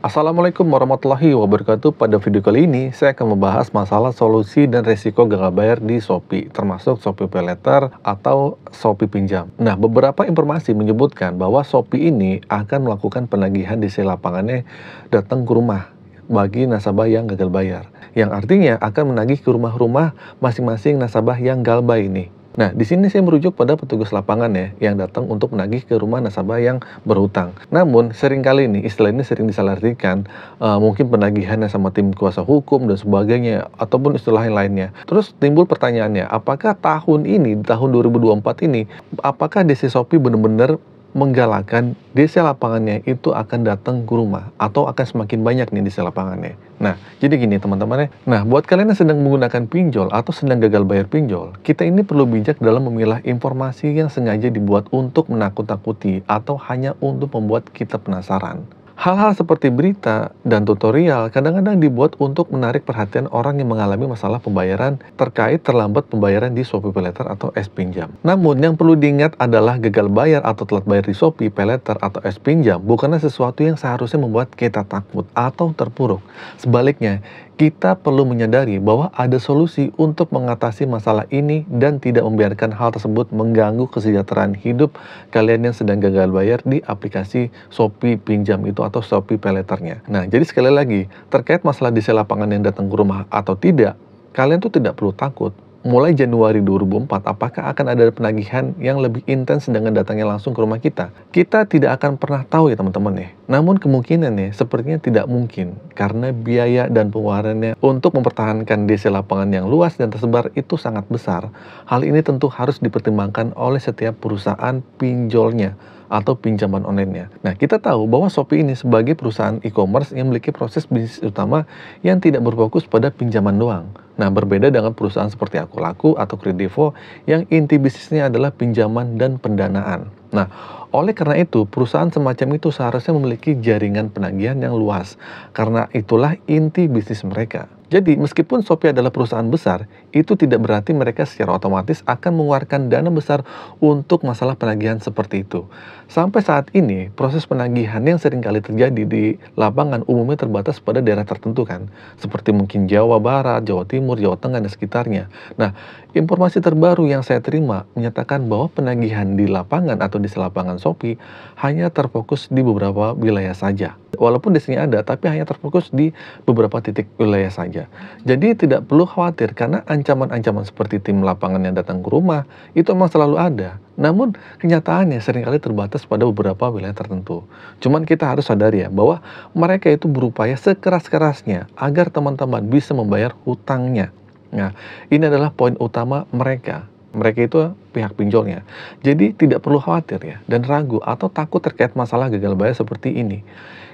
Assalamualaikum warahmatullahi wabarakatuh. Pada video kali ini, saya akan membahas masalah solusi dan risiko gagal bayar di Shopee, termasuk Shopee Paylater atau Shopee Pinjam. Nah, beberapa informasi menyebutkan bahwa Shopee ini akan melakukan penagihan DC lapangannya datang ke rumah bagi nasabah yang gagal bayar, yang artinya akan menagih ke rumah-rumah masing-masing nasabah yang galbay ini. Nah, di sini saya merujuk pada petugas lapangan ya, yang datang untuk menagih ke rumah nasabah yang berhutang. Namun, seringkali nih, istilah ini sering disalah-artikan, mungkin penagihannya sama tim kuasa hukum dan sebagainya, ataupun istilah yang lainnya. Terus timbul pertanyaannya, apakah tahun ini, tahun 2024 ini, apakah DC Shopee benar-benar menggalakkan DC lapangannya itu akan datang ke rumah atau akan semakin banyak nih DC lapangannya. Nah, jadi gini teman-teman ya. Nah, buat kalian yang sedang menggunakan pinjol atau sedang gagal bayar pinjol, kita ini perlu bijak dalam memilah informasi yang sengaja dibuat untuk menakut-takuti atau hanya untuk membuat kita penasaran. Hal-hal seperti berita dan tutorial kadang-kadang dibuat untuk menarik perhatian orang yang mengalami masalah pembayaran terkait terlambat pembayaran di Shopee Paylater atau S-Pinjam. Namun, yang perlu diingat adalah gagal bayar atau telat bayar di Shopee Paylater atau S-Pinjam bukanlah sesuatu yang seharusnya membuat kita takut atau terpuruk. Sebaliknya, kita perlu menyadari bahwa ada solusi untuk mengatasi masalah ini dan tidak membiarkan hal tersebut mengganggu kesejahteraan hidup kalian yang sedang gagal bayar di aplikasi Shopee Pinjam itu atau Shopee Paylaternya. Nah, jadi sekali lagi, terkait masalah DC lapangan yang datang ke rumah atau tidak, kalian tuh tidak perlu takut. Mulai Januari 2004, apakah akan ada penagihan yang lebih intens dengan datangnya langsung ke rumah kita? Kita tidak akan pernah tahu ya teman-teman ya. Namun kemungkinan ya, sepertinya tidak mungkin. Karena biaya dan pengeluarannya untuk mempertahankan DC lapangan yang luas dan tersebar itu sangat besar. Hal ini tentu harus dipertimbangkan oleh setiap perusahaan pinjolnya atau pinjaman online-nya. Nah, kita tahu bahwa Shopee ini sebagai perusahaan e-commerce yang memiliki proses bisnis utama yang tidak berfokus pada pinjaman doang. Nah, berbeda dengan perusahaan seperti Akulaku atau Kredivo yang inti bisnisnya adalah pinjaman dan pendanaan. Nah, oleh karena itu, perusahaan semacam itu seharusnya memiliki jaringan penagihan yang luas, karena itulah inti bisnis mereka. Jadi, meskipun Shopee adalah perusahaan besar, itu tidak berarti mereka secara otomatis akan mengeluarkan dana besar untuk masalah penagihan seperti itu. Sampai saat ini, proses penagihan yang sering kali terjadi di lapangan umumnya terbatas pada daerah tertentu kan, seperti mungkin Jawa Barat, Jawa Timur, Jawa Tengah, dan sekitarnya. Nah, informasi terbaru yang saya terima menyatakan bahwa penagihan di lapangan atau di lapangan Shopee hanya terfokus di beberapa wilayah saja. Walaupun di sini ada, tapi hanya terfokus di beberapa titik wilayah saja. Jadi tidak perlu khawatir karena ancaman-ancaman seperti tim lapangan yang datang ke rumah itu memang selalu ada. Namun kenyataannya seringkali terbatas pada beberapa wilayah tertentu. Cuman kita harus sadari ya bahwa mereka itu berupaya sekeras-kerasnya agar teman-teman bisa membayar hutangnya. Nah, ini adalah poin utama mereka. Mereka itu pihak pinjolnya. Jadi tidak perlu khawatir ya dan ragu atau takut terkait masalah gagal bayar seperti ini.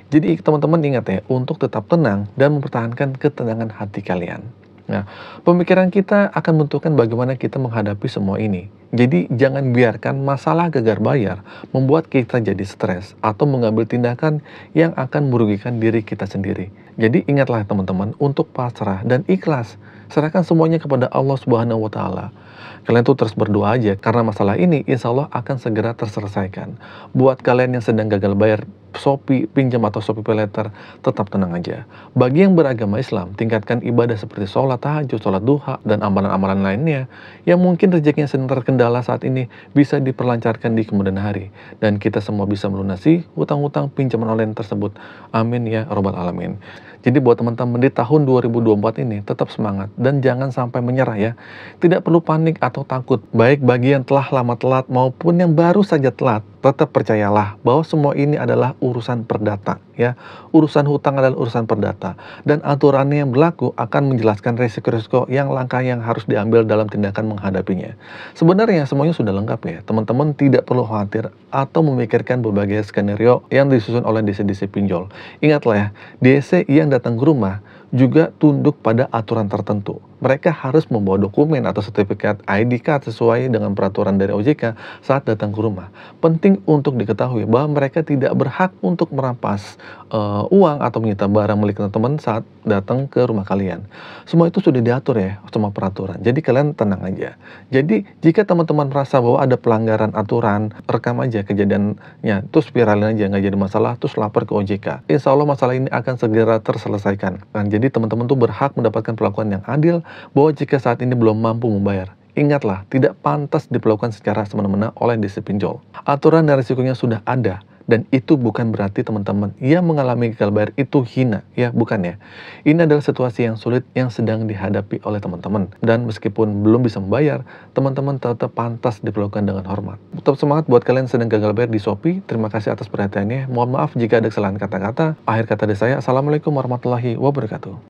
Jadi teman-teman ingat ya untuk tetap tenang dan mempertahankan ketenangan hati kalian. Nah, pemikiran kita akan menentukan bagaimana kita menghadapi semua ini. Jadi jangan biarkan masalah gagal bayar membuat kita jadi stres atau mengambil tindakan yang akan merugikan diri kita sendiri. Jadi ingatlah teman-teman untuk pasrah dan ikhlas. Serahkan semuanya kepada Allah Subhanahu wa Ta'ala. Kalian tuh terus berdoa aja karena masalah ini insya Allah akan segera terselesaikan. Buat kalian yang sedang gagal bayar Shopee Pinjam atau Shopee Paylater, tetap tenang aja. Bagi yang beragama Islam, tingkatkan ibadah seperti sholat tahajud, sholat duha, dan amalan-amalan lainnya yang mungkin rezekinya sedang terkendala saat ini bisa diperlancarkan di kemudian hari. Dan kita semua bisa melunasi hutang-hutang pinjaman online tersebut. Amin ya Rabbal Alamin. Jadi buat teman-teman di tahun 2024 ini tetap semangat dan jangan sampai menyerah ya. Tidak perlu panik atau takut, baik bagi yang telah lama telat maupun yang baru saja telat. Tetap percayalah bahwa semua ini adalah urusan perdata ya. Urusan hutang adalah urusan perdata dan aturannya yang berlaku akan menjelaskan risiko-risiko yang langkah yang harus diambil dalam tindakan menghadapinya. Sebenarnya semuanya sudah lengkap ya. Teman-teman tidak perlu khawatir atau memikirkan berbagai skenario yang disusun oleh DC-DC pinjol. Ingatlah ya, DC yang datang ke rumah juga tunduk pada aturan tertentu. Mereka harus membawa dokumen atau sertifikat ID card sesuai dengan peraturan dari OJK saat datang ke rumah. Penting Penting untuk diketahui bahwa mereka tidak berhak untuk merampas uang atau menyita barang milik teman-teman saat datang ke rumah kalian. Semua itu sudah diatur ya, sama peraturan. Jadi kalian tenang aja. Jadi jika teman-teman merasa bahwa ada pelanggaran aturan, rekam aja kejadiannya, terus viralin aja, nggak jadi masalah, terus lapor ke OJK. Insya Allah masalah ini akan segera terselesaikan. Nah, jadi teman-teman tuh berhak mendapatkan perlakuan yang adil, bahwa jika saat ini belum mampu membayar, ingatlah, tidak pantas diperlakukan secara semena-mena oleh si pinjol. Aturan dan risikonya sudah ada, dan itu bukan berarti teman-teman yang mengalami gagal bayar itu hina, ya bukan ya. Ini adalah situasi yang sulit yang sedang dihadapi oleh teman-teman. Dan meskipun belum bisa membayar, teman-teman tetap pantas diperlakukan dengan hormat. Tetap semangat buat kalian yang sedang gagal bayar di Shopee. Terima kasih atas perhatiannya. Mohon maaf jika ada kesalahan kata-kata. Akhir kata dari saya, Assalamualaikum warahmatullahi wabarakatuh.